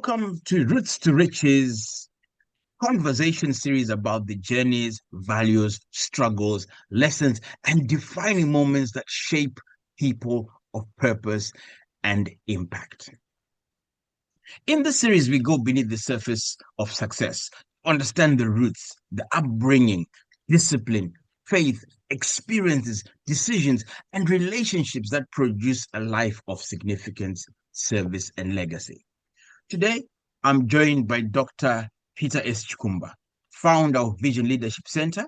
Welcome to Roots to Riches conversation series about the journeys, values, struggles, lessons, and defining moments that shape people of purpose and impact. In this series, we go beneath the surface of success, understand the roots, the upbringing, discipline, faith, experiences, decisions, and relationships that produce a life of significance, service, and legacy. Today, I'm joined by Dr. Peter S. Chikumba, founder of Vision Leadership Center.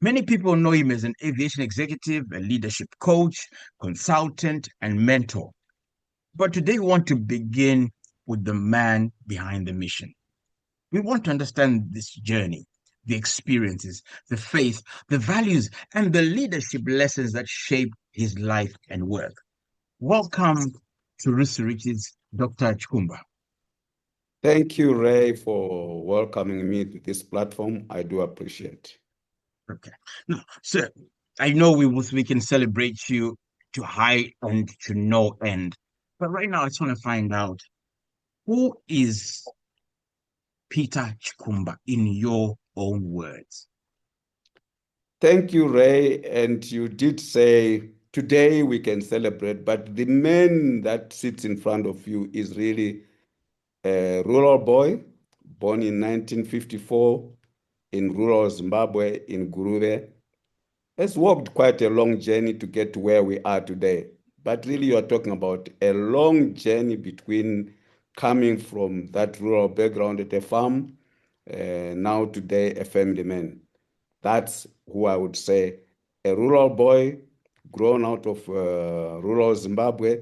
Many people know him as an aviation executive, a leadership coach, consultant, and mentor. But today, we want to begin with the man behind the mission. We want to understand this journey, the experiences, the faith, the values, and the leadership lessons that shape his life and work. Welcome to Roots to Riches, Dr. Chikumba. Thank you, Ray, for welcoming me to this platform. I do appreciate. Okay. Now, sir, I know we can celebrate you to high and to no end. But right now, I just want to find out, who is Peter Chikumba in your own words? Thank you, Ray. And you did say today we can celebrate, but the man that sits in front of you is really a rural boy, born in 1954 in rural Zimbabwe in Guruve. Has walked quite a long journey to get to where we are today. But really, you are talking about a long journey between coming from that rural background at a farm, now today a family man. That's who I would say, a rural boy, grown out of rural Zimbabwe,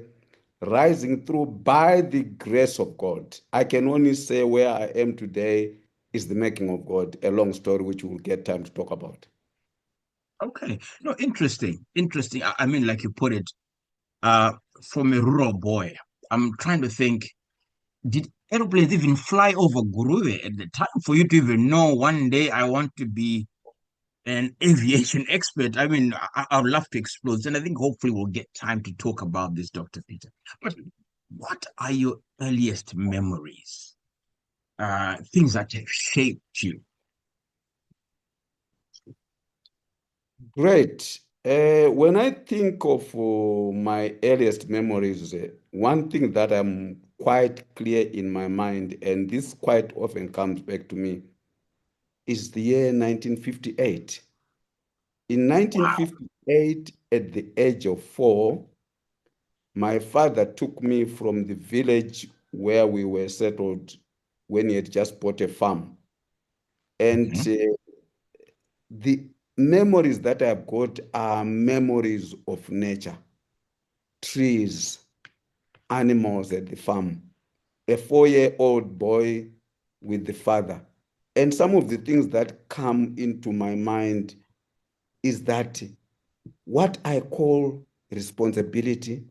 rising through by the grace of God. I can only say where I am today is the making of God, a long story which we'll get time to talk about. Okay. No, interesting. Interesting. I mean, like you put it, from a rural boy. I'm trying to think, did airplanes even fly over Guruve at the time for you to even know one day I want to be an aviation expert? I mean, I would love to explore this, and I think hopefully we'll get time to talk about this, Dr. Peter. But what are your earliest memories? Things that have shaped you? Great. When I think of my earliest memories, one thing that I'm quite clear in my mind, and this quite often comes back to me, is the year 1958. In Wow. 1958, at the age of 4, my father took me from the village where we were settled when he had just bought a farm. And Mhm. the memories that I've got are memories of nature, trees, animals at the farm, a 4-year-old boy with the father. And some of the things that come into my mind is that what I call responsibility,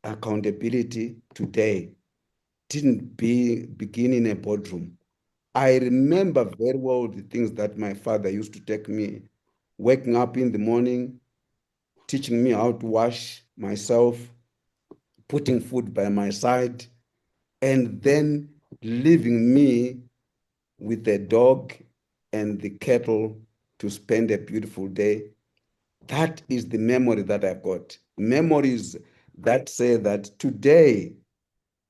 accountability today didn't begin in a boardroom. I remember very well the things that my father used to take me, waking up in the morning, teaching me how to wash myself, putting food by my side, and then leaving me with the dog and the kettle to spend a beautiful day. That is the memory that I've got. Memories that say that today,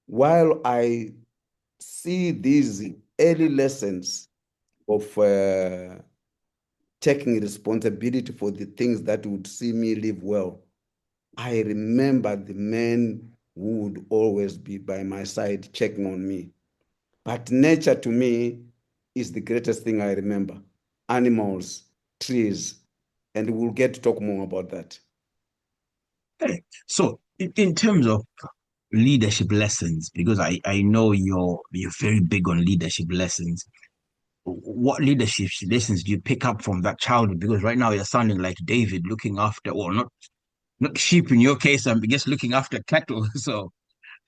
while I see these early lessons of taking responsibility for the things that would see me live well, I remember the men who would always be by my side checking on me. But nature to me is the greatest thing I remember. Animals, trees, and we'll get to talk more about that. Okay. So, in terms of leadership lessons, because I know you're very big on leadership lessons. What leadership lessons do you pick up from that childhood? Because right now you're sounding like David looking after, or not sheep in your case, I guess looking after cattle. So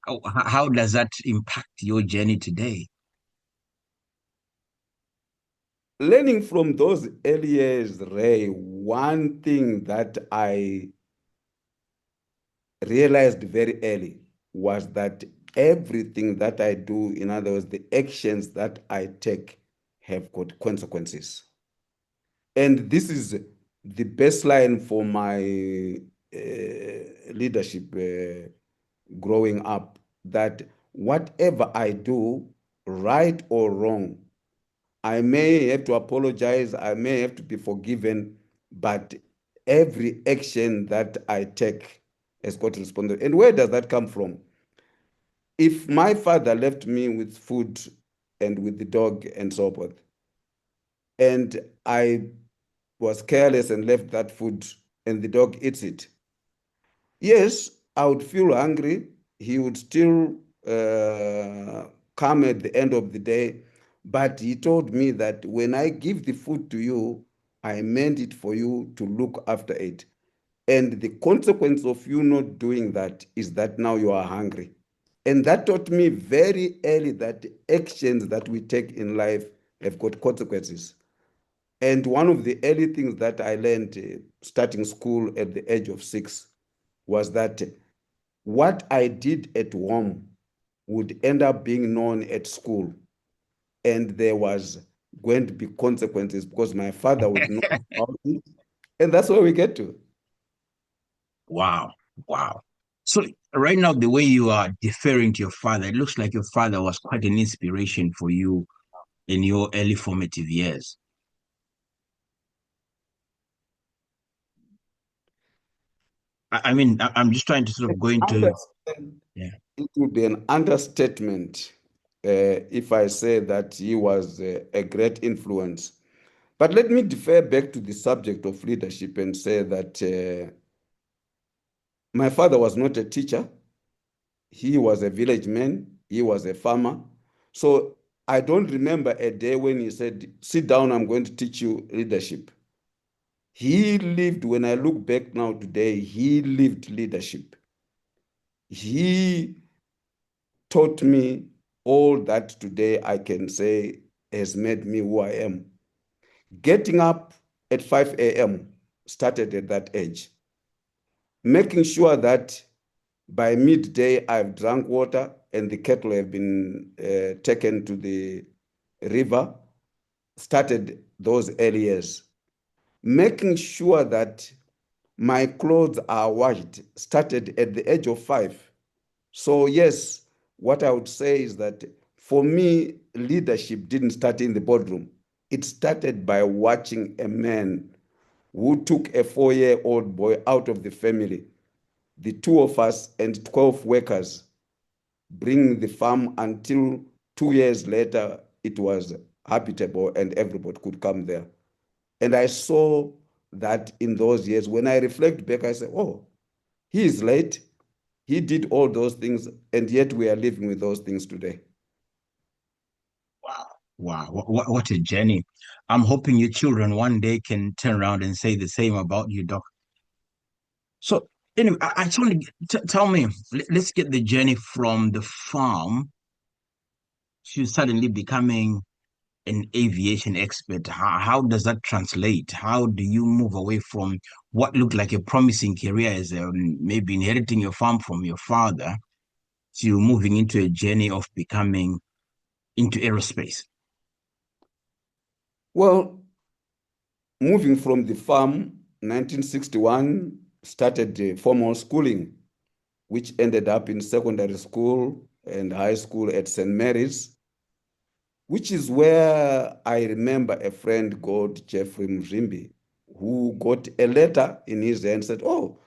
how does that impact your journey today? Learning from those early years, Ray, one thing that I realized very early was that everything that I do, in other words, the actions that I take have got consequences. And this is the baseline for my leadership growing up, that whatever I do, right or wrong, I may have to apologize, I may have to be forgiven, but every action that I take has got responsibility. And where does that come from? If my father left me with food and with the dog and so forth, and I was careless and left that food and the dog eats it, yes, I would feel hungry. He would still come at the end of the day. But he told me that when I give the food to you, I meant it for you to look after it. And the consequence of you not doing that is that now you are hungry. And that taught me very early that actions that we take in life have got consequences. And one of the early things that I learned starting school at the age of 6 was that what I did at home would end up being known at school. And there was going to be consequences because my father would know about it. And that's where we get to. Wow. Wow. So right now, the way you are deferring to your father, it looks like your father was quite an inspiration for you in your early formative years. I mean, I'm just trying to sort of go into, Understand, yeah. it would be an understatement if I say that he was a great influence. But let me defer back to the subject of leadership and say that my father was not a teacher. He was a village man. He was a farmer. So I don't remember a day when he said, sit down, I'm going to teach you leadership. He lived, when I look back now today, he lived leadership. He taught me all that today I can say has made me who I am. Getting up at 5 a.m. started at that age. Making sure that by midday I've drunk water and the cattle have been taken to the river started those early years. Making sure that my clothes are washed started at the age of 5. So, yes, what I would say is that for me, leadership didn't start in the boardroom. It started by watching a man who took a 4-year-old boy out of the family, the two of us and 12 workers, bring the farm until 2 years later it was habitable and everybody could come there. And I saw that in those years. When I reflect back, I say, oh, he is late. He did all those things, and yet we are living with those things today. Wow. Wow. What a journey. I'm hoping your children one day can turn around and say the same about you, Doc. So, anyway, I just want to tell me, let's get the journey from the farm to suddenly becoming an aviation expert. How does that translate? How do you move away from what looked like a promising career as maybe inheriting your farm from your father to moving into a journey of becoming into aerospace? Well, moving from the farm, 1961, started formal schooling, which ended up in secondary school and high school at St. Mary's, which is where I remember a friend called Jeffrey Mzimbi, who got a letter in his hand, said, oh,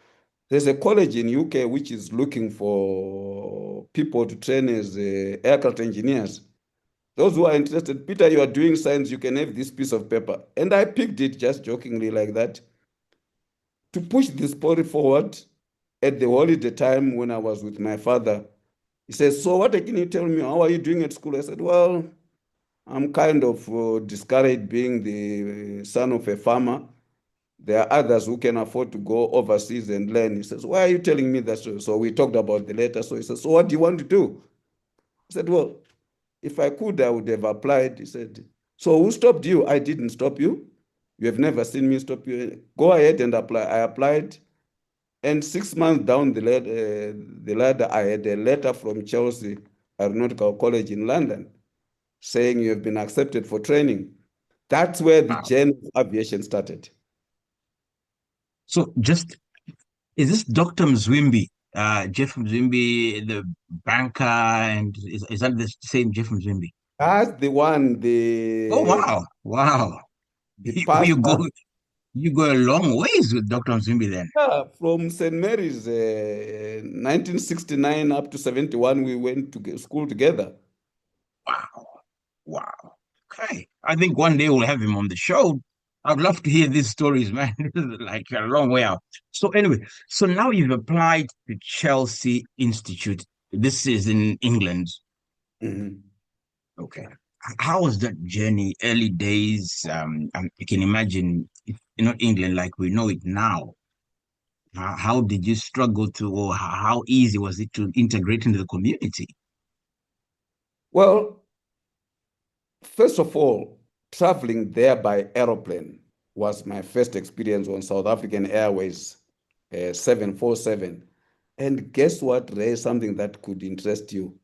there's a college in UK which is looking for people to train as aircraft engineers. Those who are interested, Peter, you are doing science, you can have this piece of paper. And I picked it just jokingly like that to push the story forward. At the holiday time when I was with my father, he says, so what can you tell me? How are you doing at school? I said, well, I'm kind of discouraged being the son of a farmer. There are others who can afford to go overseas and learn. He says, why are you telling me that? So we talked about the letter. So he says, so what do you want to do? I said, well, if I could, I would have applied. He said, so who stopped you? I didn't stop you. You have never seen me stop you. Go ahead and apply. I applied And 6 months down the ladder, I had a letter from Chelsea Aeronautical College in London saying you have been accepted for training. That's where the Wow. journey of aviation started. So just is this Dr. Mzwimbi, Jeff Mzwimbi, the banker, and is that the same Jeff Mzwimbi? That's the one, Oh wow, wow. the You go pastor. you go a long ways with Dr. Mzwimbi then. Yeah, from St. Mary's, 1969 up to 71, we went to school together. Wow. Wow. Okay. I think one day we'll have him on the show. I'd love to hear these stories, man. This is like a long way out. So anyway, so now you've applied to Chelsea Institute. This is in England. Mhm. Okay. How was that journey? Early days. I can imagine if not England like we know it now. How did you struggle to, or how easy was it to integrate into the community? Well, first of all, traveling there by aeroplane was my first experience on South African Airways 747. And guess what, Ray? Something that could interest you.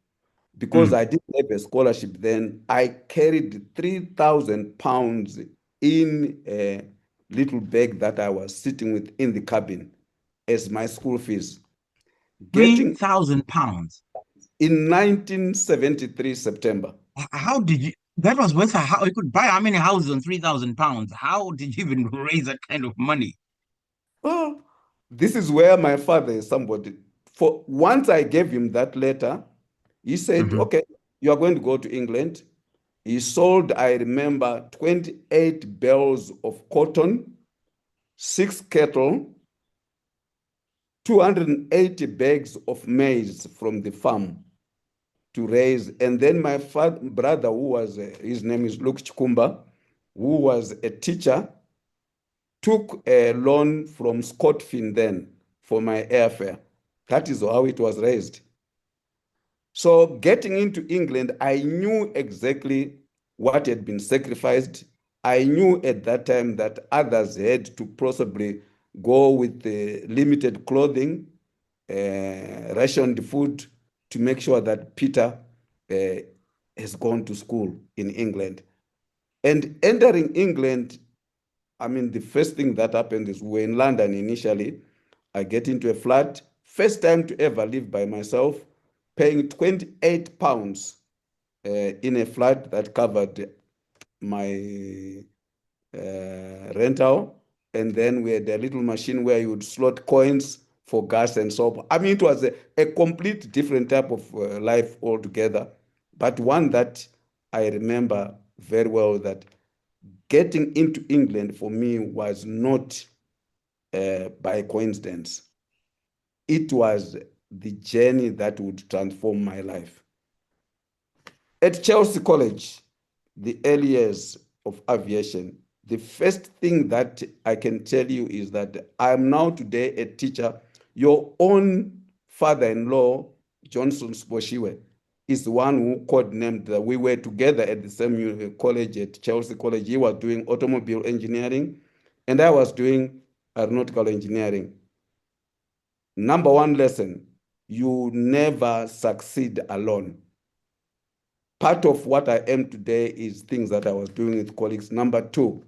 Because Mm. I didn't have a scholarship then, I carried 3,000 pounds in a little bag that I was sitting with in the cabin as my school fees. Three Getting thousand pounds. in 1973 September. How did you? That was worth how you could buy how many houses on 3,000 pounds? How did you even raise that kind of money? Oh, this is where my father is somebody. For once I gave him that letter, he said, Hmm. okay, you are going to go to England. He sold, I remember, 28 bales of cotton, six cattle, 280 bags of maize from the farm to raise. And then my brother, who was, his name is Luke Chikumba, who was a teacher, took a loan from Scotfin then for my airfare. That is how it was raised. So getting into England, I knew exactly what had been sacrificed. I knew at that time that others had to possibly go with limited clothing, rationed food to make sure that Peter uh, has gone to school in England. And entering England, I mean, the first thing that happened is we're in London initially. I get into a flat, first time to ever live by myself, paying 28 pounds in a flat that covered my rental. And then we had a little machine where you would slot coins for gas and so on. I mean, it was a complete different type of life altogether, but one that I remember very well that getting into England for me was not by coincidence. It was the journey that would transform my life. At Chelsea College, the early years of aviation, the first thing that I can tell you is that I am now today a teacher. Your own father-in-law, Johnson Sposhiwe, is the one who codenamed that we were together at the same college at Chelsea College. He was doing automobile engineering, and I was doing aeronautical engineering. Number one lesson, you never succeed alone. Part of what I am today is things that I was doing with colleagues. Number two,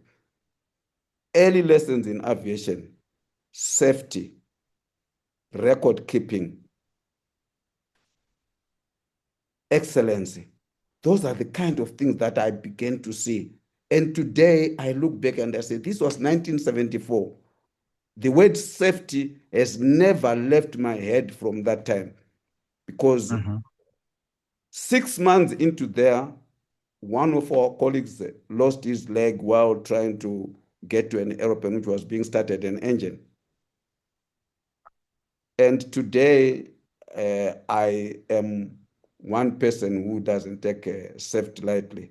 early lessons in aviation, safety, record keeping, excellency. Those are the kind of things that I began to see. And today I look back and I say, this was 1974. The word safety has never left my head from that time because Hmm. 6 months into there, one of our colleagues lost his leg while trying to get to an aeroplane which was being started, an engine. And today, I am one person who doesn't take safety lightly.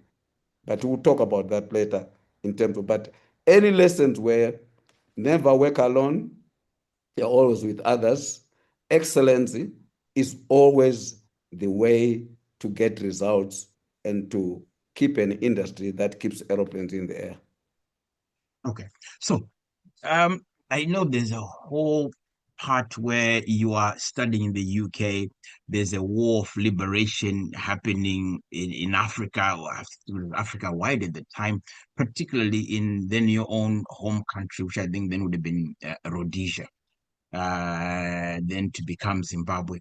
But we'll talk about that later in terms of, but early lessons were never work alone, you're always with others. Excellency is always the way to get results and to keep an industry that keeps aeroplanes in the air. Okay. So, um, I know there's a whole part where you are studying in the UK, there's a war of liberation happening in Africa, or Africa wide at the time, particularly in then your own home country, which I think then would have been Rhodesia, then to become Zimbabwe.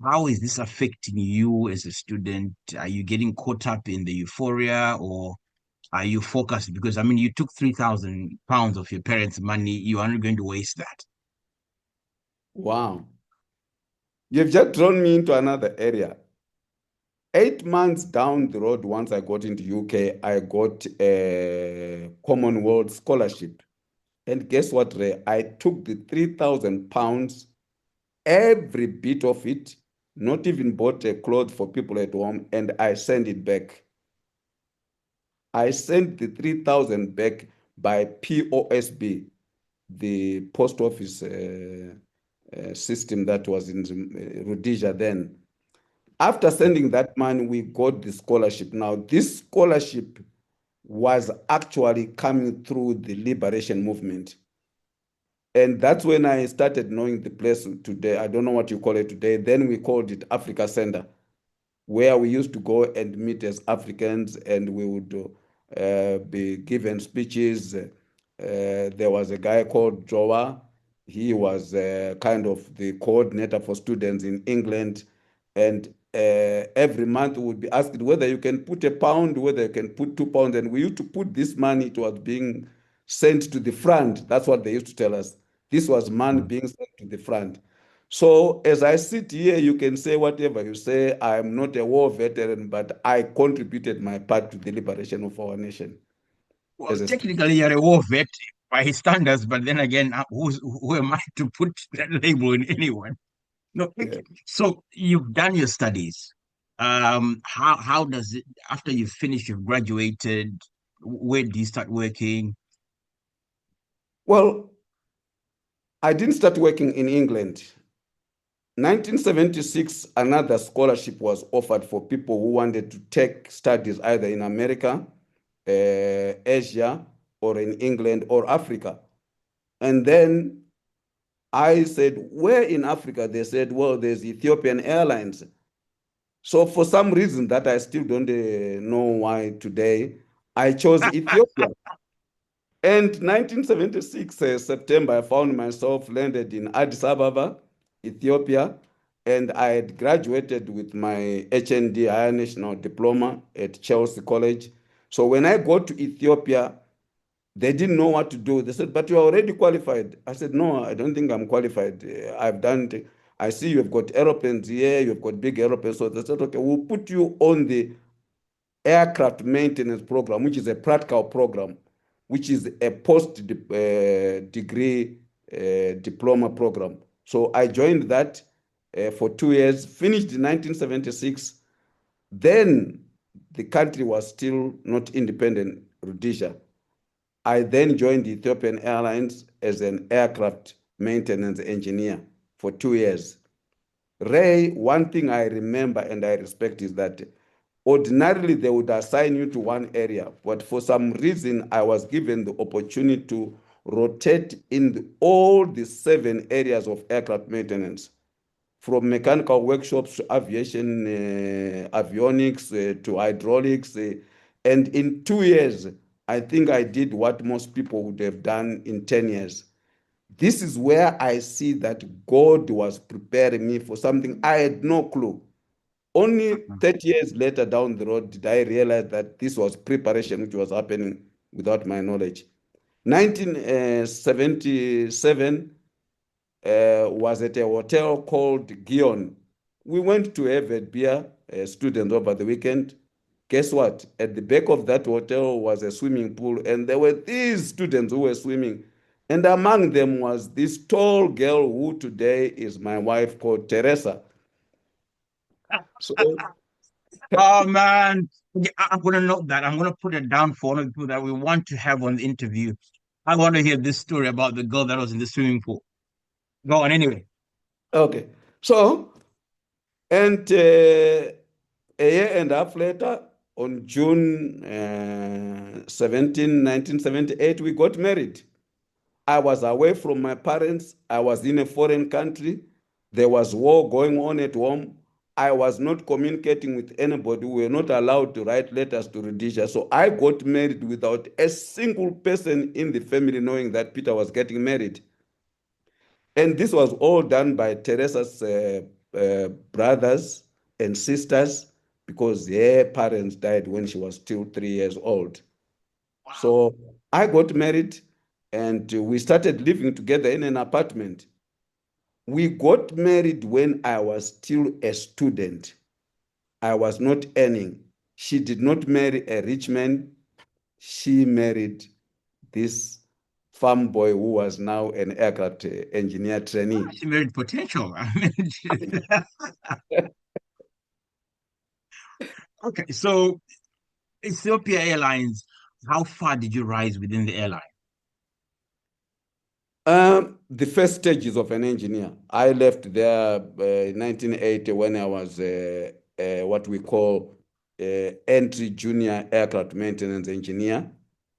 How is this affecting you as a student? Are you getting caught up in the euphoria, or are you focused? Because I mean, you took £3,000 of your parents' money. You are not going to waste that. Wow. You've just drawn me into another area. 8 months down the road, once I got into UK, I got a Commonwealth scholarship. And guess what, Ray? I took the £3,000, every bit of it, not even bought a cloth for people at home, and I sent it back. I sent the 3,000 back by POSB, the post office system that was in Rhodesia then. After sending that money, we got the scholarship. Now, this scholarship was actually coming through the liberation movement. And that's when I started knowing the place today. I don't know what you call it today. Then we called it Africa Center, where we used to go and meet as Africans, and we would be given speeches. There was a guy called Joa. He was kind of the coordinator for students in England. And every month we would be asked whether you can put a pound, whether you can put £2. And we used to put this money towards being sent to the front. That's what they used to tell us. This was money being sent to the front. So as I sit here, you can say whatever you say. I'm not a war veteran, but I contributed my part to the liberation of our nation Well, as a student. technically, you're a war vet by his standards, but then again, who am I to put that label in anyone? No, Yeah. so you've done your studies. How does it after you finish, you've graduated? Where do you start working? Well, I didn't start working in England. 1976, another scholarship was offered for people who wanted to take studies either in America, Asia, or in England or Africa. And then I said, where in Africa? They said, well, there's Ethiopian Airlines. So for some reason that I still don't know why today, I chose Ethiopia. And 1976, September, I found myself landed in Addis Ababa, Ethiopia, and I had graduated with my HND, Higher National Diploma at Chelsea College. So when I got to Ethiopia, they didn't know what to do. They said, but you're already qualified. I said, no, I don't think I'm qualified. I've done, I see you've got aeroplanes here, you've got big aeroplanes. So they said, okay, we'll put you on the aircraft maintenance program, which is a practical program, which is a post degree diploma program. So I joined that for 2 years, finished in 1976. Then the country was still not independent, Rhodesia. I then joined Ethiopian Airlines as an aircraft maintenance engineer for 2 years. Ray, one thing I remember and I respect is that ordinarily they would assign you to one area, but for some reason I was given the opportunity to rotate in all the 7 areas of aircraft maintenance, from mechanical workshops to aviation, avionics to hydraulics. And in 2 years, I think I did what most people would have done in 10 years. This is where I see that God was preparing me for something I had no clue. Only 30 years later down the road did I realize that this was preparation which was happening without my knowledge. 1977 was at a hotel called Gion. We went to have a beer, students over the weekend. Guess what? At the back of that hotel was a swimming pool, and there were these students who were swimming. And among them was this tall girl who today is my wife called Teresa. So, Oh man, yeah, I'm gonna note that. I'm gonna put it down for one of the people that we want to have on the interview. I want to hear this story about the girl that was in the swimming pool. Go on anyway. okay. So, and a year and a half later, on June 17, 1978, we got married. I was away from my parents. I was in a foreign country. There was war going on at home. I was not communicating with anybody. We were not allowed to write letters to Rhodesia. So I got married without a single person in the family knowing that Peter was getting married. And this was all done by Teresa's brothers and sisters because her parents died when she was still 3 years old. Wow. So I got married and we started living together in an apartment. We got married when I was still a student. I was not earning. She did not marry a rich man. She married this farm boy who was now an aircraft engineer trainee. She married potential. I mean, okay, so Ethiopia Airlines, how far did you rise within the airline? The first stages of an engineer. I left there in 1980 when I was what we call entry junior aircraft maintenance engineer.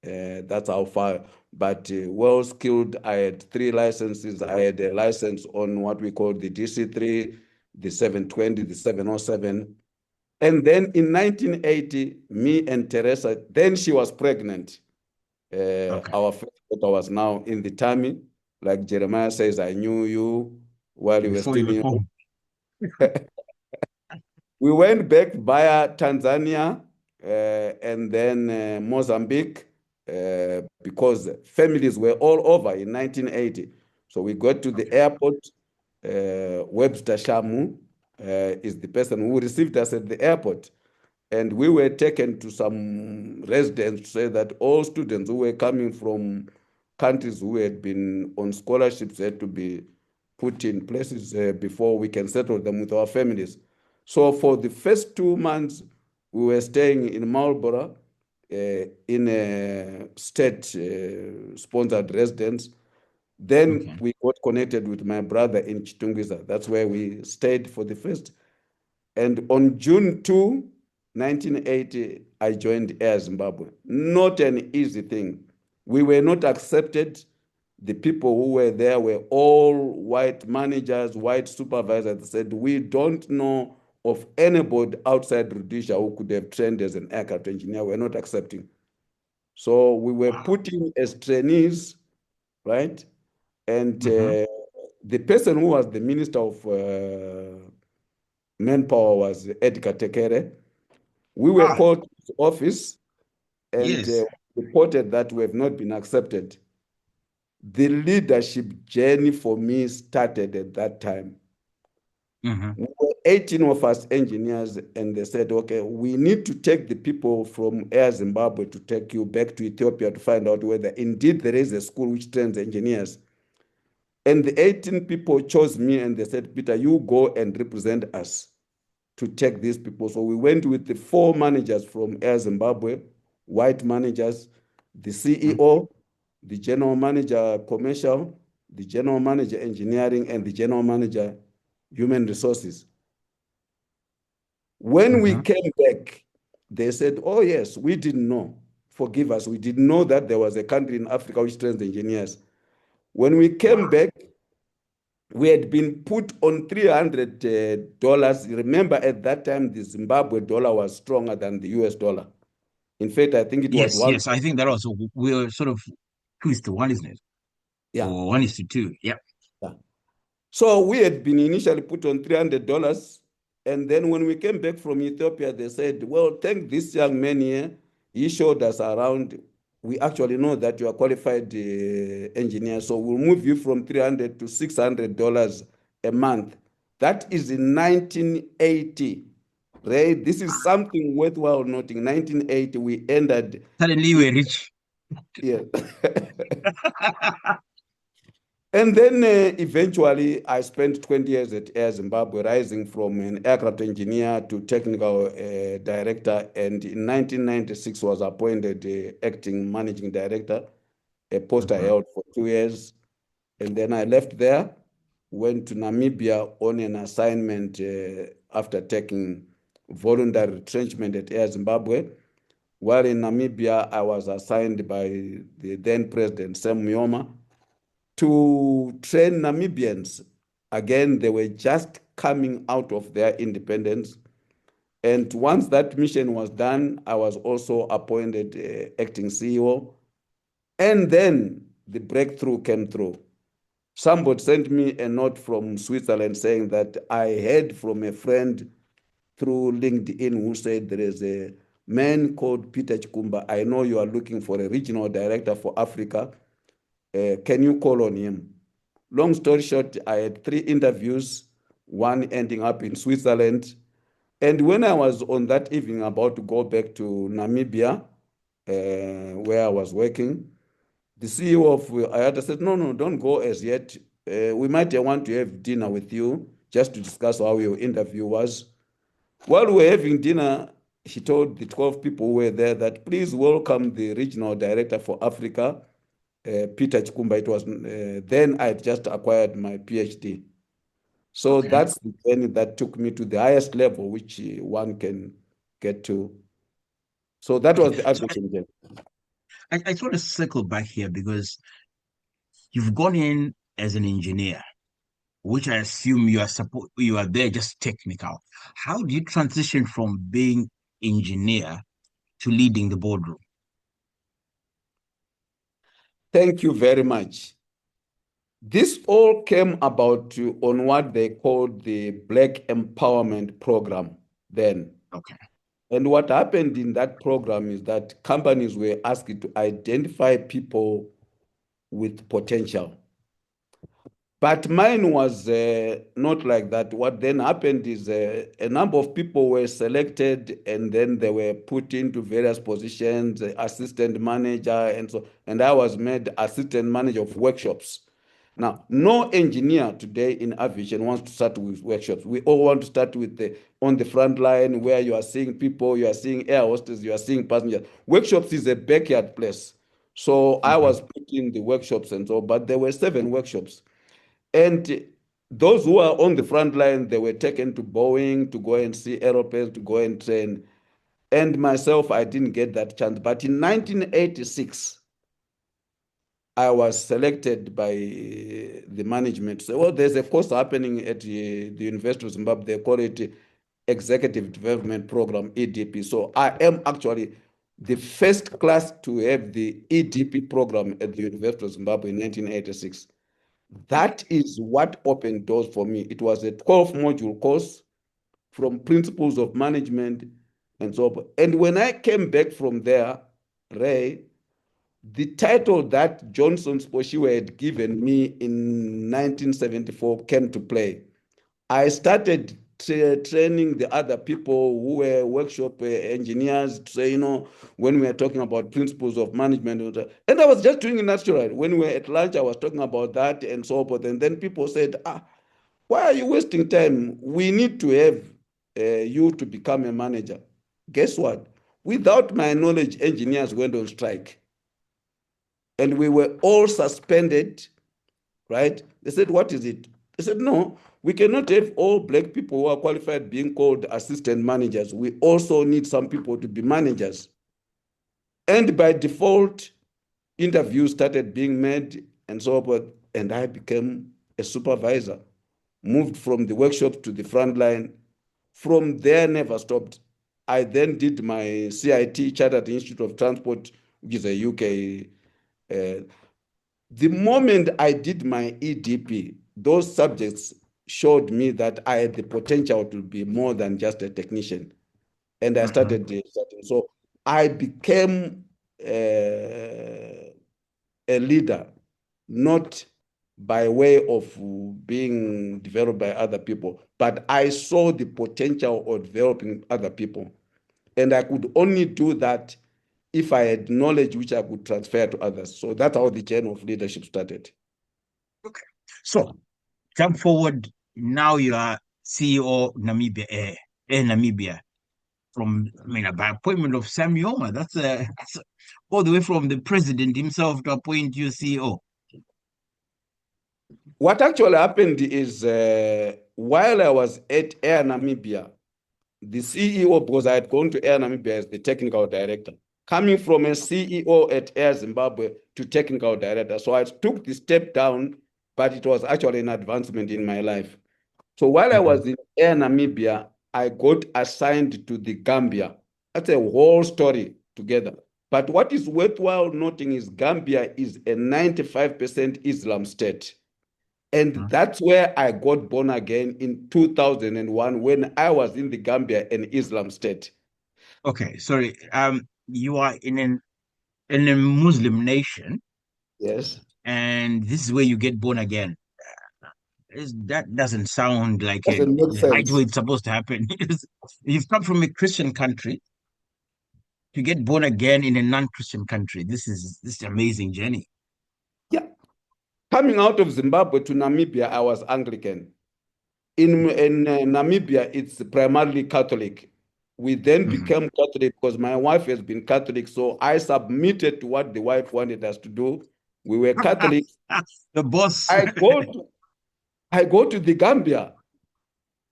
That's how far. But well skilled. I had three licenses. I had a license on what we call the DC-3, the 720, the 707. And then in 1980, me and Teresa, then she was pregnant. Okay, Our first daughter was now in the tummy. Like Jeremiah says, I knew you while you were before you still were in. born. We went back via Tanzania and then Mozambique because families were all over in 1980. So we got to the Okay. airport. Webster Shamu is the person who received us at the airport. And we were taken to some residence to say that all students who were coming from countries who had been on scholarships had to be put in places before we can settle them with our families. So for the first 2 months, we were staying in Marlborough in a state sponsored residence. Then Okay. we got connected with my brother in Chitungwiza. That's where we stayed for the first. And on June 2, 1980, I joined Air Zimbabwe. Not an easy thing. We were not accepted. The people who were there were all white managers, white supervisors. They said, we don't know of anybody outside Rhodesia who could have trained as an aircraft engineer. We're not accepting. So we were Wow. put in as trainees, right? And Hmm. the person who was the minister of manpower was Edgar Tekere. We were Ah, called to his office and yes. reported that we have not been accepted. The leadership journey for me started at that time. Hmm. We were 18 of us engineers, and they said, okay, we need to take the people from Air Zimbabwe to take you back to Ethiopia to find out whether indeed there is a school which trains engineers. And the 18 people chose me and they said, Peter, you go and represent us to take these people. So we went with the four managers from Air Zimbabwe, white managers, the CEO, the general manager commercial, the general manager engineering, and the general manager human resources. When we Hmm. came back, they said, oh, yes, we didn't know. Forgive us. We didn't know that there was a country in Africa which trains engineers. When we came Wow. back, we had been put on $300. Remember, at that time, the Zimbabwe dollar was stronger than the US dollar. In fact, I think it was Yes, one. yes. I think that also we're sort of 2:1, isn't it? Yeah, Or 1:2. Yep. yeah. So we had been initially put on $300. And then when we came back from Ethiopia, they said, well, thank this young man here. He showed us around. We actually know that you are qualified engineer. So we'll move you from 300 to $600 a month. That is in 1980. Right? This is something worthwhile noting. 1980, we ended. Suddenly we're rich. Yeah. And then eventually, I spent 20 years at Air Zimbabwe, rising from an aircraft engineer to technical director. And in 1996, was appointed acting managing director, a post I Hmm. held for 2 years. And then I left there, went to Namibia on an assignment after taking voluntary retrenchment at Air Zimbabwe. While in Namibia, I was assigned by the then president, Sam Myoma, to train Namibians. Again, they were just coming out of their independence. And once that mission was done, I was also appointed acting CEO. And then the breakthrough came through. Somebody sent me a note from Switzerland saying that I heard from a friend through LinkedIn who said there is a man called Peter Chikumba. I know you are looking for a regional director for Africa. Can you call on him? Long story short, I had 3 interviews, one ending up in Switzerland. And when I was on that evening about to go back to Namibia, where I was working, the CEO of IATA said, no, no, don't go as yet. We might want to have dinner with you just to discuss how your interview was. While we were having dinner, he told the 12 people who were there that please welcome the regional director for Africa, Peter Chikumba. It was then I had just acquired my PhD. So Okay. that's the journey that took me to the highest level which one can get to. So that Okay. was the So aviation journey. I just want to circle back here because you've gone in as an engineer, which I assume you are there just technical. How do you transition from being engineer to leading the boardroom? Thank you very much. This all came about on what they called the Black Empowerment Program then. Okay. And what happened in that program is that companies were asked to identify people with potential. But mine was not like that. What then happened is a number of people were selected and then they were put into various positions, assistant manager, and so, and I was made assistant manager of workshops. Now, no engineer today in aviation wants to start with workshops. We all want to start with the on the front line where you are seeing people, you are seeing air hostess, you are seeing passengers. Workshops is a backyard place. So I Mhm. was put in the workshops and so, but there were 7 workshops. And those who are on the front line, they were taken to Boeing to go and see aeroplanes, to go and train. And myself, I didn't get that chance. But in 1986, I was selected by the management. So, well, there's a course happening at the University of Zimbabwe. They call it Executive Development Program, EDP. So I am actually the first class to have the EDP program at the University of Zimbabwe in 1986. That is what opened doors for me. It was a 12-module course from principles of management and so on. And when I came back from there, Ray, the title that Johnson Sposhiwe had given me in 1974 came to play. I started training the other people who were workshop engineers to say, when we were talking about principles of management, and I was just doing it naturally. When we were at lunch, I was talking about that and so forth. And then people said, why are you wasting time? We need to have you to become a manager. Guess what? Without my knowledge, engineers went on strike. And we were all suspended, right? They said, what is it? They said, no, we cannot have all black people who are qualified being called assistant managers. We also need some people to be managers. And by default, interviews started being made and so forth. And I became a supervisor, moved from the workshop to the front line. From there, never stopped. I then did my CIT, Chartered Institute of Transport, which is a UK. The moment I did my EDP, those subjects showed me that I had the potential to be more than just a technician. And I Mhm. started studying. So I became a leader, not by way of being developed by other people, but I saw the potential of developing other people. And I could only do that if I had knowledge which I could transfer to others. So that's how the journey of leadership started. Okay. So jump forward. Now you are CEO Namibia Air Namibia from by appointment of Sam Yoma. That's all the way from the president himself to appoint you CEO. What actually happened is while I was at Air Namibia, the CEO, because I had gone to Air Namibia as the technical director, coming from a CEO at Air Zimbabwe to technical director. So I took the step down, but it was actually an advancement in my life. So while I Mhm. was in Air Namibia, I got assigned to the Gambia. That's a whole story together. But what is worthwhile noting is Gambia is a 95% Islam state. And that's where I got born again in 2001 when I was in the Gambia, an Islam state. Okay, sorry. You are in a Muslim nation, Yes. and this is where you get born again. That doesn't sound like Doesn't make the right way sense. it's supposed to happen. You've come from a Christian country to get born again in a non-Christian country. This is an amazing journey. Yeah. Coming out of Zimbabwe to Namibia, I was Anglican. In Namibia, it's primarily Catholic. We then Mhm. became Catholic because my wife has been Catholic. So I submitted to what the wife wanted us to do. We were Catholics. The boss. I go to, I go to the Gambia.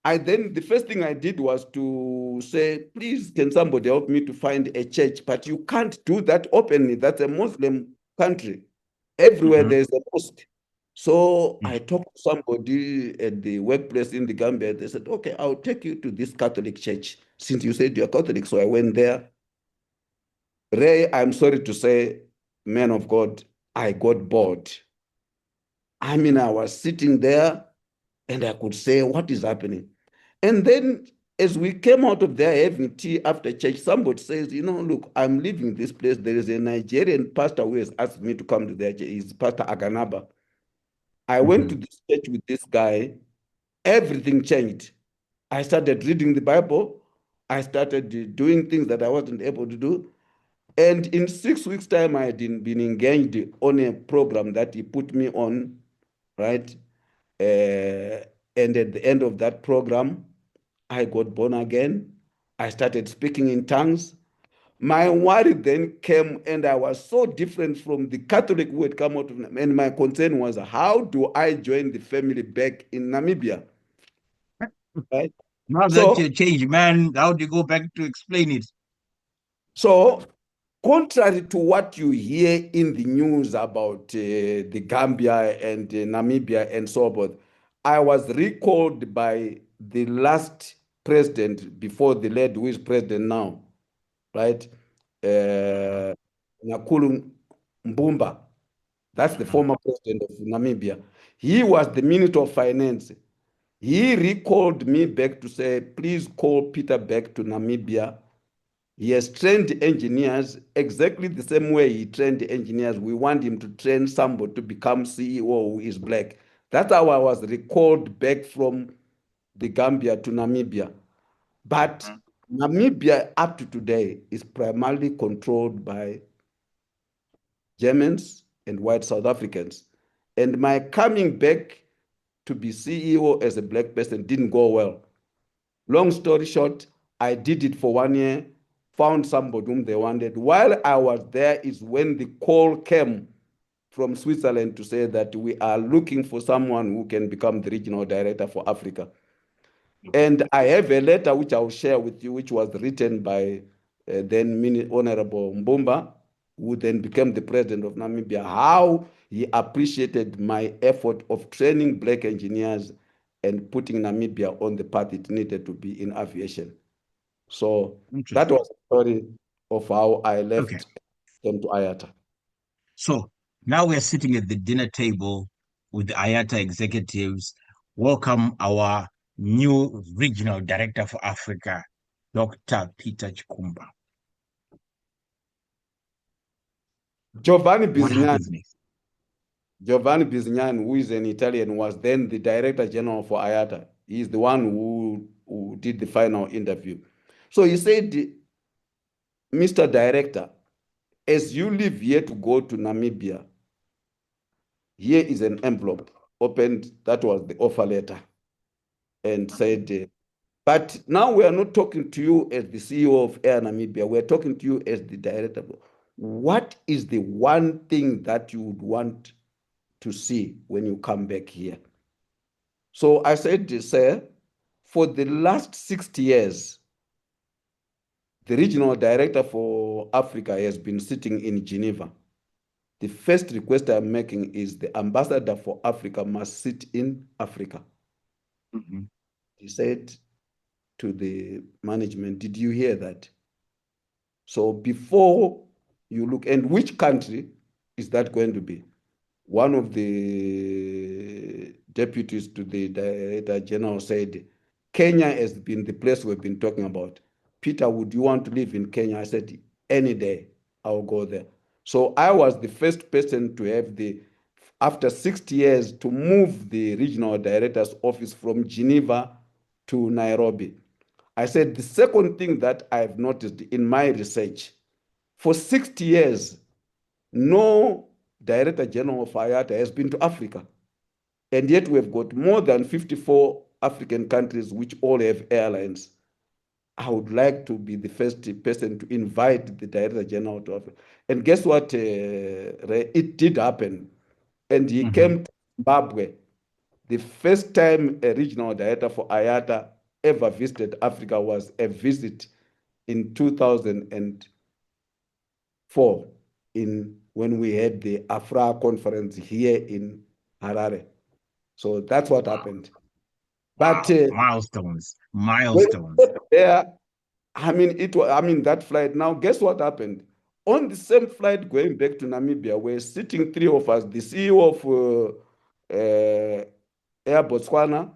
The first thing I did was to say, please, can somebody help me to find a church? But you can't do that openly. That's a Muslim country. Everywhere Mhm. there's a mosque. So I Mhm. talked to somebody at the workplace in the Gambia. They said, okay, I'll take you to this Catholic church since you said you're Catholic. So I went there. Ray, I'm sorry to say, man of God, I got bored. I mean, I was sitting there and I could say, what is happening? And then as we came out of there having tea after church, somebody says, look, I'm leaving this place. There is a Nigerian pastor who has asked me to come to their church. He's Pastor Aganaba. I went to Mhm. this church with this guy. Everything changed. I started reading the Bible. I started doing things that I wasn't able to do. And in 6 weeks' time, I had been engaged on a program that he put me on, right? And at the end of that program, I got born again. I started speaking in tongues. My worry then came, and I was so different from the Catholic who had come out of Namibia. And my concern was, how do I join the family back in Namibia? Right? Now that So, you changed, man, how do you go back to explain it? so contrary to what you hear in the news about the Gambia and Namibia and so forth, I was recalled by the last president before the led, who is president now, right? Uh, Nakulu Mbumba. That's the Mhm. former president of Namibia. He was the Minister of Finance. He recalled me back to say, please call Peter back to Namibia. He has trained engineers exactly the same way he trained engineers. We want him to train somebody to become CEO who is black. That's how I was recalled back from the Gambia to Namibia. But Namibia, up to today, is primarily controlled by Germans and white South Africans. And my coming back to be CEO as a black person didn't go well. Long story short, I did it for 1 year, found somebody whom they wanted. While I was there is when the call came from Switzerland to say that we are looking for someone who can become the regional director for Africa. And I have a letter which I'll share with you, which was written by then Honorable Mbumba, who then became the president of Namibia, how he appreciated my effort of training black engineers and putting Namibia on the path it needed to be in aviation. So that Interesting. was the story of how I Okay. left, came to IATA. So now we're sitting at the dinner table with the IATA executives. Welcome our new regional director for Africa, Dr. Peter Chikumba. Giovanni What Bizignani, happens next? Giovanni Bizignani, who is an Italian, was then the director general for IATA. He's the one who did the final interview. So he said, Mr. Director, as you leave here to go to Namibia, here is an envelope opened. That was the offer letter, and said, but now we are not talking to you as the CEO of Air Namibia. We're talking to you as the director. What is the one thing that you would want to see when you come back here? So I said, sir, for the last 60 years, the regional director for Africa has been sitting in Geneva. The first request I'm making is the ambassador for Africa must sit in Africa. Mhm. He said to the management, did you hear that? So before you look, and which country is that going to be? One of the deputies to the director general said, Kenya has been the place we've been talking about. Peter, would you want to live in Kenya? I said, any day, I'll go there. So I was the first person to have after 60 years, to move the regional director's office from Geneva to Nairobi. I said, the second thing that I've noticed in my research, for 60 years, no director general of IATA has been to Africa. And yet we've got more than 54 African countries which all have airlines. I would like to be the first person to invite the director general to Africa. And guess what? It did happen. And he Mhm. came to Zimbabwe. The first time a regional director for IATA ever visited Africa was a visit in 2004 in when we had the Afra conference here in Harare. So that's what Wow. happened. But Wow. Milestones. when we Milestones. got there, I mean, that flight. Now, guess what happened? On the same flight going back to Namibia, we're sitting three of us, the CEO of Air Botswana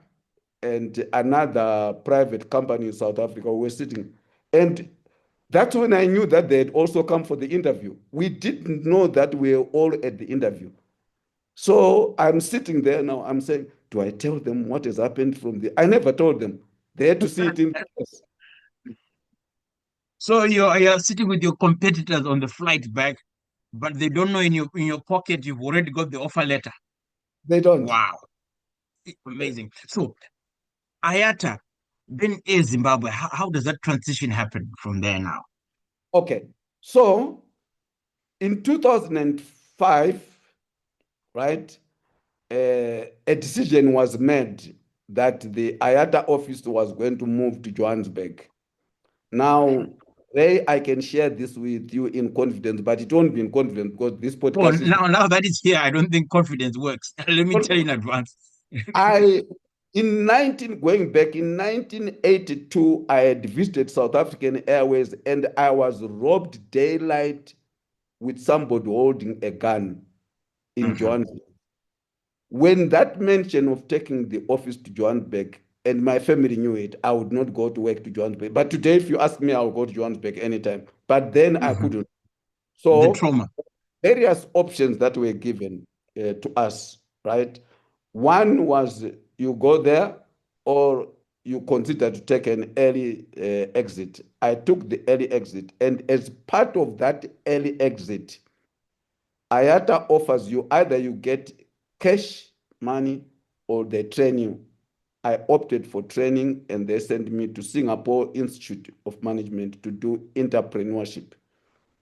and another private company in South Africa were sitting. And that's when I knew that they had also come for the interview. We didn't know that we were all at the interview. So I'm sitting there now. I'm saying, do I tell them what has happened from the? I never told them. They had to see it in class. So you're sitting with your competitors on the flight back, but they don't know in your pocket you've already got the offer letter. They don't. Wow. Amazing. So Ayata, then Air Zimbabwe, how does that transition happen from there now? Okay. So in 2005, right, a decision was made that the IATA office was going to move to Johannesburg. Now, Ray, I can share this with you in confidence, but it won't be in confidence because this Oh, podcast is. now that it's here, I don't think confidence works. Let me tell you in advance. I going back in 1982, I had visited South African Airways and I was robbed daylight with somebody holding a gun in Mhm. Johannesburg. When that mention of taking the office to Johannesburg, and my family knew it, I would not go to work to Johannesburg. But today, if you ask me, I'll go to Johannesburg anytime. But then I Mhm. couldn't. The So trauma. various options that were given to us, right? One was you go there or you consider to take an early exit. I took the early exit. And as part of that early exit, IATA offers you either you get cash money or they train you. I opted for training and they sent me to Singapore Institute of Management to do entrepreneurship,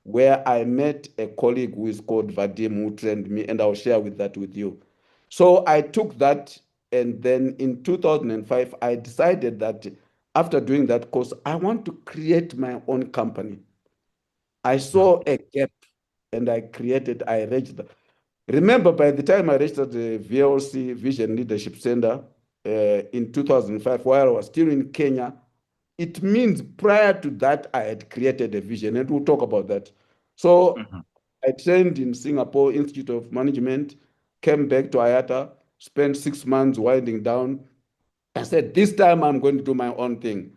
where I met a colleague who is called Vadim who trained me, and I'll share with that with you. So I took that, and then in 2005, I decided that after doing that course, I want to create my own company. I saw a gap and I registered. Remember, by the time I registered the VLC Vision Leadership Center in 2005, while I was still in Kenya, it means prior to that, I had created a vision, and we'll talk about that. So Mhm. I trained in Singapore Institute of Management, came back to IATA, spent 6 months winding down. I said, this time I'm going to do my own thing.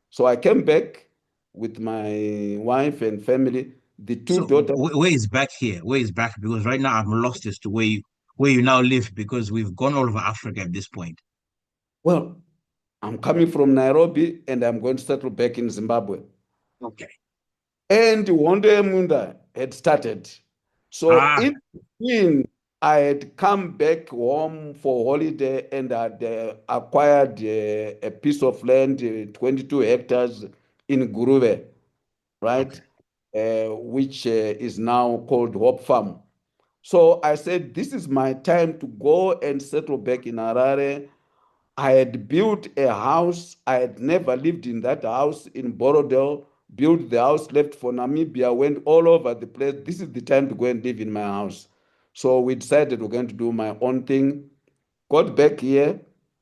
So I came back with my wife and family, the two So daughters. where is back here? Where is back? Because right now I'm lost as to where you now live because we've gone all over Africa at this point. Well, I'm coming from Nairobi and I'm going to settle back in Zimbabwe. Okay. And Wonde Munda had started. So Ah. in between, I had come back home for holiday and had acquired a piece of land, 22 hectares in Guruve, right? Okay. Which is now called Hope Farm. So I said, this is my time to go and settle back in Harare. I had built a house. I had never lived in that house in Borodale, built the house, left for Namibia, went all over the place. This is the time to go and live in my house. So we decided we're going to do my own thing. Got back here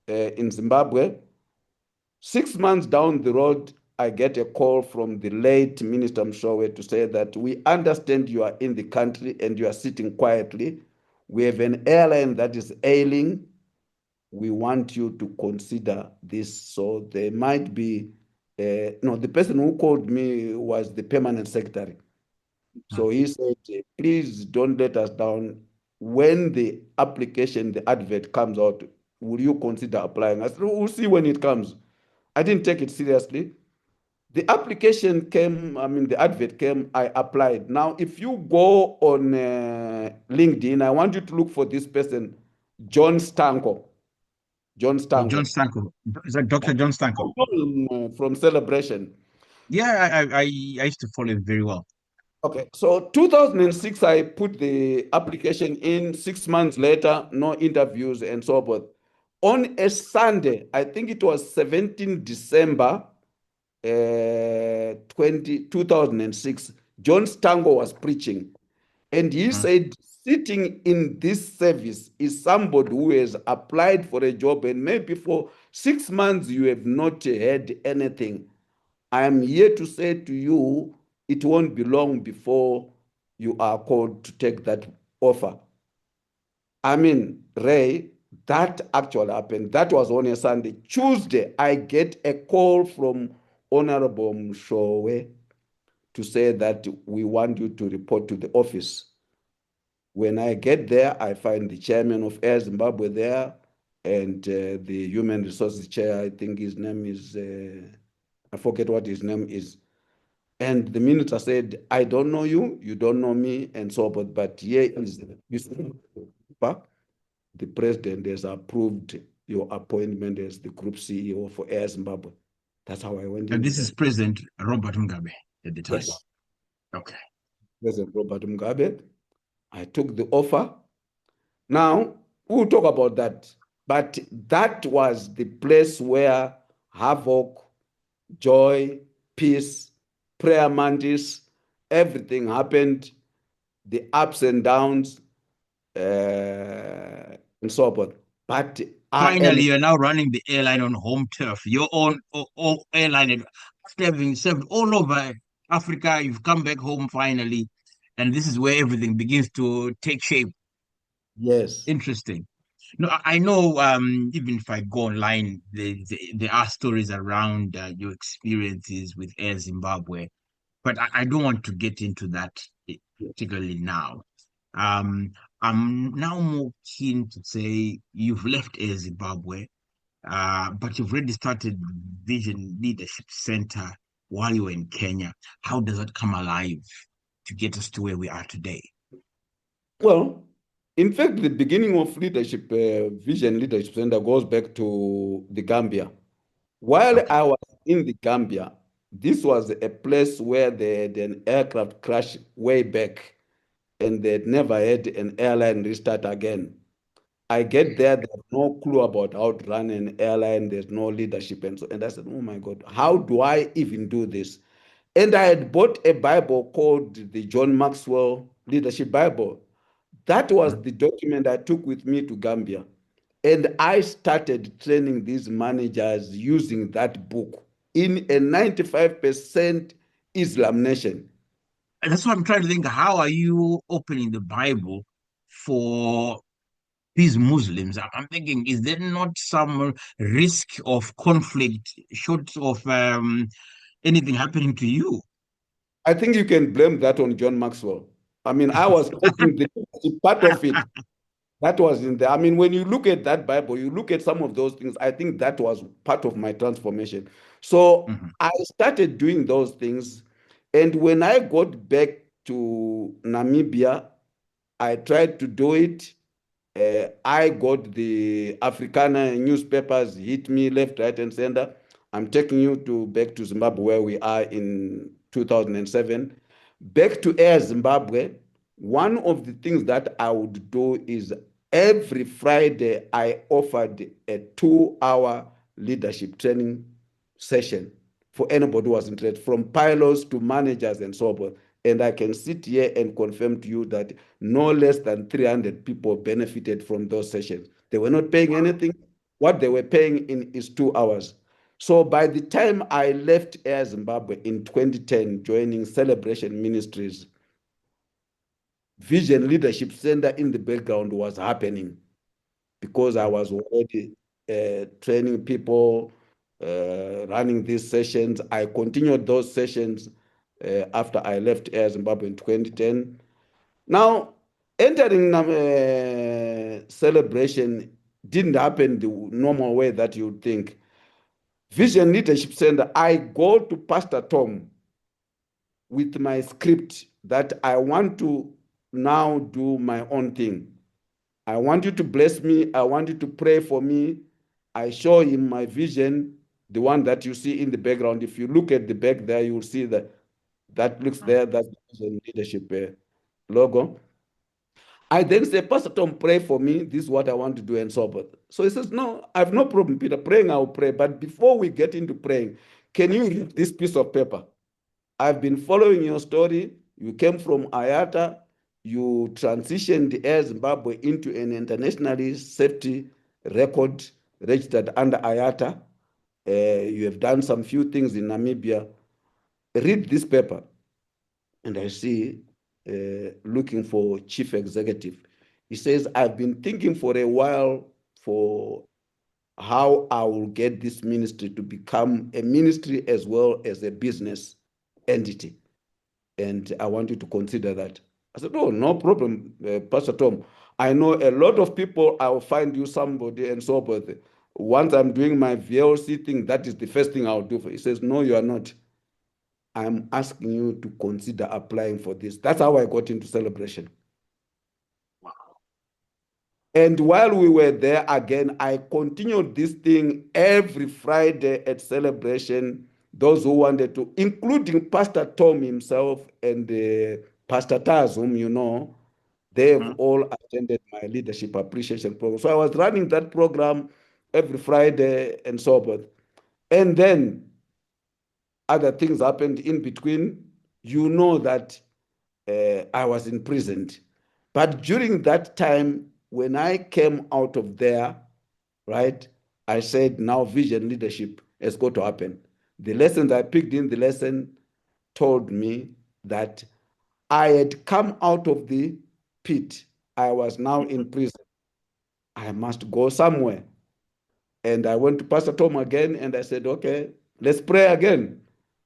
in Zimbabwe. 6 months down the road, I get a call from the late Minister Mshowe to say that we understand you are in the country and you are sitting quietly. We have an airline that is ailing. We want you to consider this. So there might be, no, the person who called me was the permanent secretary. So he said, please don't let us down. When the application, the advert comes out, will you consider applying? I said, we'll see when it comes. I didn't take it seriously. The application came, I mean, the advert came, I applied. Now, if you go on LinkedIn, I want you to look for this person, John Stanko. John Oh, John Stanko. Stanko. Is that Dr. John Stanko? From Celebration. Yeah, I used to follow him very well. Okay, so 2006, I put the application in. 6 months later, no interviews and so forth. On a Sunday, I think it was 17 December 2006, John Stango was preaching. And he Mm. said, sitting in this service is somebody who has applied for a job, and maybe for 6 months you have not heard anything. I am here to say to you, it won't be long before you are called to take that offer. I mean, Ray, that actually happened. That was on a Sunday. Tuesday, I get a call from Honorable Mshowe to say that we want you to report to the office. When I get there, I find the chairman of Air Zimbabwe there and the human resources chair. I think his name is, I forget what his name is. And the minister said, I don't know you, you don't know me, and so forth, but here is the president has approved your appointment as the group CEO for Air Zimbabwe. That's how I went And into this is that. President Robert Mugabe at the time. Yes, Okay. President Robert Mugabe. I took the offer. Now, we'll talk about that. But that was the place where havoc, joy, peace, prayer mantis, everything happened, the ups and downs, and so forth. But I Finally, am, you're now running the airline on home turf, your own airline. After having served all over Africa, you've come back home finally, and this is where everything begins to take shape. yes. Interesting. No, I know. Even if I go online, there are stories around your experiences with Air Zimbabwe, but I don't want to get into that particularly now. Um, I'm now more keen to say you've left Air Zimbabwe, but you've already started Vision Leadership Center while you were in Kenya. How does that come alive to get us to where we are today? Well, in fact, the beginning of leadership, Vision Leadership Center goes back to the Gambia. While Okay. I was in the Gambia, this was a place where they had an aircraft crash way back, and they'd never had an airline restart again. I get there, they have no clue about how to run an airline, there's no leadership. And I said, oh my God, how do I even do this? And I had bought a Bible called the John Maxwell Leadership Bible. That was the document I took with me to Gambia. And I started training these managers using that book in a 95% Islam nation. And that's what I'm trying to think. How are you opening the Bible for these Muslims? I'm thinking, is there not some risk of conflict short of anything happening to you? I think you can blame that on John Maxwell. I mean, I was taking the part of it that was in there. I mean, when you look at that Bible, you look at some of those things, I think that was part of my transformation. So Mhm. I started doing those things. And when I got back to Namibia, I tried to do it. I got the Africana newspapers hit me left, right, and center. I'm taking you to back to Zimbabwe where we are in 2007. Back to Air Zimbabwe. One of the things that I would do is every Friday I offered a 2-hour leadership training session. for anybody who was interested, from pilots to managers and so forth. And I can sit here and confirm to you that no less than 300 people benefited from those sessions. They were not paying anything. What they were paying in is 2 hours. So by the time I left Air Zimbabwe in 2010, joining Celebration Ministries, Vision Leadership Center in the background was happening because I was already training people, running these sessions. I continued those sessions after I left Air Zimbabwe in 2010. Now, entering celebration didn't happen the normal way that you would think. Vision Leadership Center, I go to Pastor Tom with my script that I want to now do my own thing. I want you to bless me. I want you to pray for me. I show him my vision, the one that you see in the background. If you look at the back there, you will see that looks there. That's the Vision Leadership logo. I then say, Pastor Tom, pray for me. This is what I want to do, and so forth. So he says, no, I have no problem, Peter. Praying, I'll pray. But before we get into praying, can you read this piece of paper? I've been following your story. You came from IATA. You transitioned Air Zimbabwe into an internationally safety record registered under IATA. You have done some few things in Namibia. Read this paper. And I see, looking for chief executive. He says, I've been thinking for a while for how I will get this ministry to become a ministry as well as a business entity. And I want you to consider that. I said, oh, no problem, Pastor Tom. I know a lot of people. I'll find you somebody and so forth. Once I'm doing my VLC thing, that is the first thing I'll do for you. He says, no, you are not. I'm asking you to consider applying for this. That's how I got into celebration. And while we were there again, I continued this thing every Friday at celebration. Those who wanted to, including Pastor Tom himself and Pastor Taz, whom you know, they have all attended my leadership appreciation program. So I was running that program every Friday and so forth. And then other things happened in between. You know that I was imprisoned. But during that time, when I came out of there, right, I said, now vision leadership has got to happen. The lessons I picked in the lesson told me that I had come out of the pit. I was now in prison. I must go somewhere. And I went to Pastor Tom again and I said, okay, let's pray again.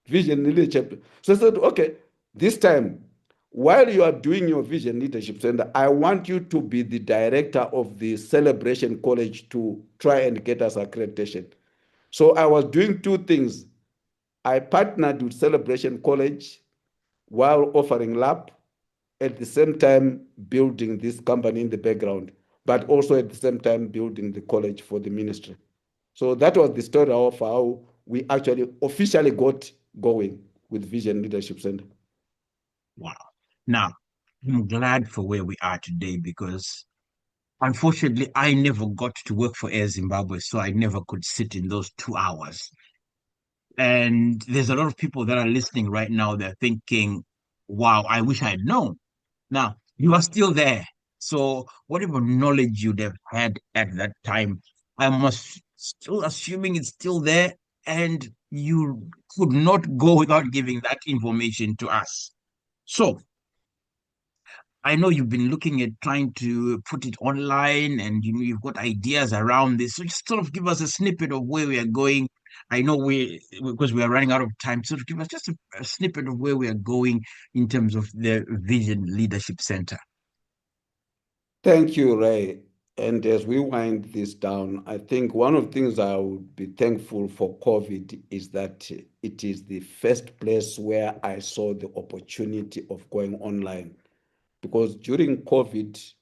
Vision leadership. So I said, okay, this time, while you are doing your vision leadership center, I want you to be the director of the celebration college to try and get us accreditation. So I was doing two things. I partnered with Celebration College while offering lab, at the same time building this company in the background, but also at the same time building the college for the ministry. So that was the story of how we actually officially got going with Vision Leadership Center. Wow. Now, I'm glad for where we are today because unfortunately, I never got to work for Air Zimbabwe, so I never could sit in those 2 hours. And there's a lot of people that are listening right now. They're thinking, wow, I wish I had known. Now, you are still there. So, whatever knowledge you'd have had at that time, I'm still assuming it's still there, and you could not go without giving that information to us. So, I know you've been looking at trying to put it online and you've got ideas around this. So just sort of give us a snippet of where we are going. I know because we are running out of time, sort of give us just a snippet of where we are going in terms of the Vision Leadership Center. Thank you, Ray. And as we wind this down, I think one of the things I would be thankful for COVID is that it is the first place where I saw the opportunity of going online. Because during COVID,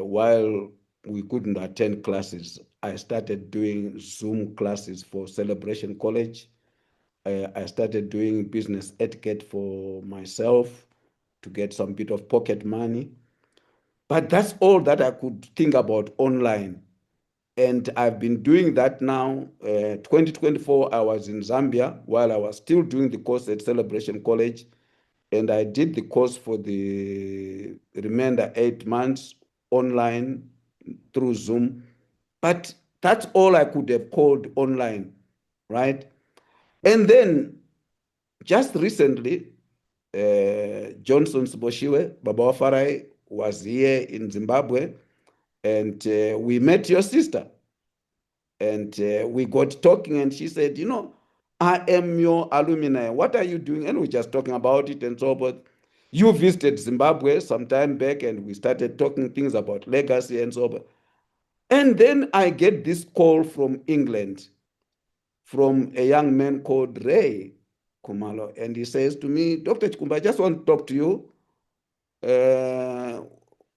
while we couldn't attend classes, I started doing Zoom classes for Celebration College. I started doing business etiquette for myself to get some bit of pocket money. But that's all that I could think about online. And I've been doing that now. 2024, I was in Zambia while I was still doing the course at Celebration College. And I did the course for the remainder 8 months online through Zoom. But that's all I could have called online, right? And then just recently, Johnson Siboshiwe, Baba Wafarai, was here in Zimbabwe, and we met your sister. And we got talking, and she said, I am your alumni. What are you doing? And we just talking about it and so forth. You visited Zimbabwe some time back, and we started talking things about legacy and so forth. And then I get this call from England, from a young man called Ray Kumalo. And he says to me, Dr. Chikumba, I just want to talk to you.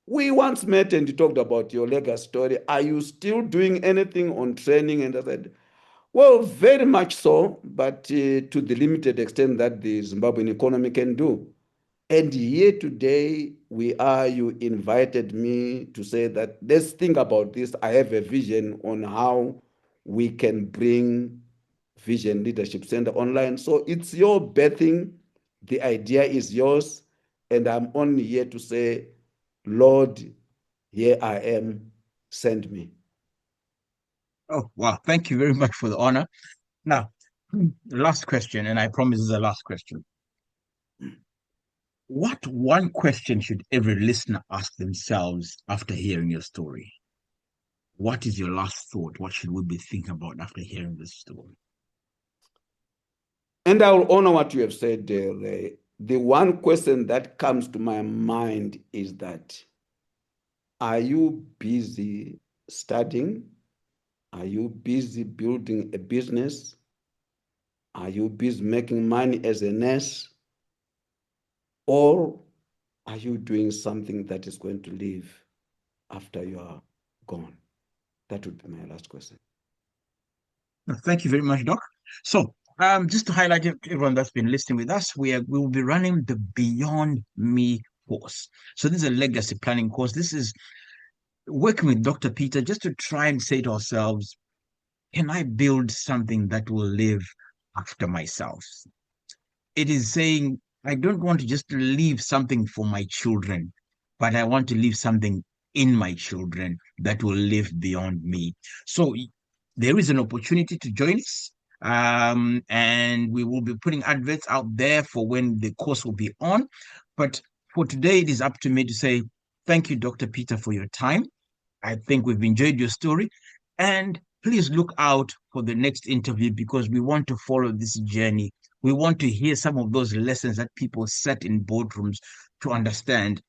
We once met and you talked about your legacy story. Are you still doing anything on training? And I said, well, very much so, but to the limited extent that the Zimbabwean economy can do. And here today we are, you invited me to say that let's think about this. I have a vision on how we can bring Vision Leadership Center online. So it's your birthing. The idea is yours. And I'm only here to say, Lord, here I am, send me. Oh, wow. Thank you very much for the honor. Now, last question, and I promise it's the last question. What one question should every listener ask themselves after hearing your story? What is your last thought? What should we be thinking about after hearing this story? And I will honor what you have said, Ray. The one question that comes to my mind is that, are you busy studying? Are you busy building a business? Are you busy making money as a nurse? Or are you doing something that is going to live after you are gone? That would be my last question. Thank you very much, Doc. So, just to highlight everyone that's been listening with us, we will be running the Beyond Me course. So this is a legacy planning course. This is working with Dr. Peter just to try and say to ourselves, can I build something that will live after myself? It is saying, I don't want to just leave something for my children, but I want to leave something in my children that will live beyond me. So there is an opportunity to join us. And we will be putting adverts out there for when the course will be on. But for today, it is up to me to say, thank you, Dr. Peter, for your time. I think we've enjoyed your story. And please look out for the next interview because we want to follow this journey. We want to hear some of those lessons that people sat in boardrooms to understand.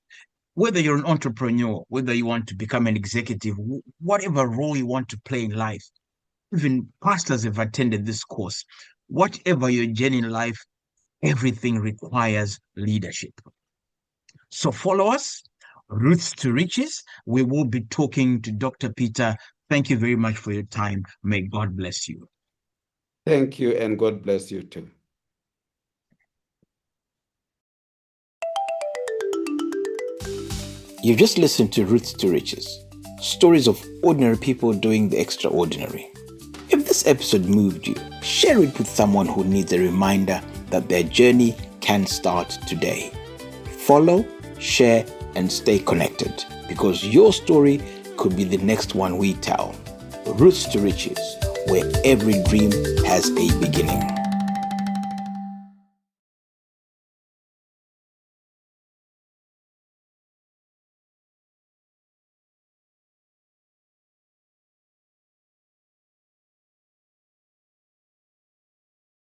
Whether you're an entrepreneur, whether you want to become an executive, whatever role you want to play in life, even pastors have attended this course. Whatever your journey in life, everything requires leadership. So follow us, Roots to Riches. We will be talking to Dr. Peter. Thank you very much for your time. May God bless you. Thank you, and God bless you too. You've just listened to Roots to Riches, stories of ordinary people doing the extraordinary. If this episode moved you, share it with someone who needs a reminder that their journey can start today. Follow, share, and stay connected because your story could be the next one we tell. Roots to Riches, where every dream has a beginning.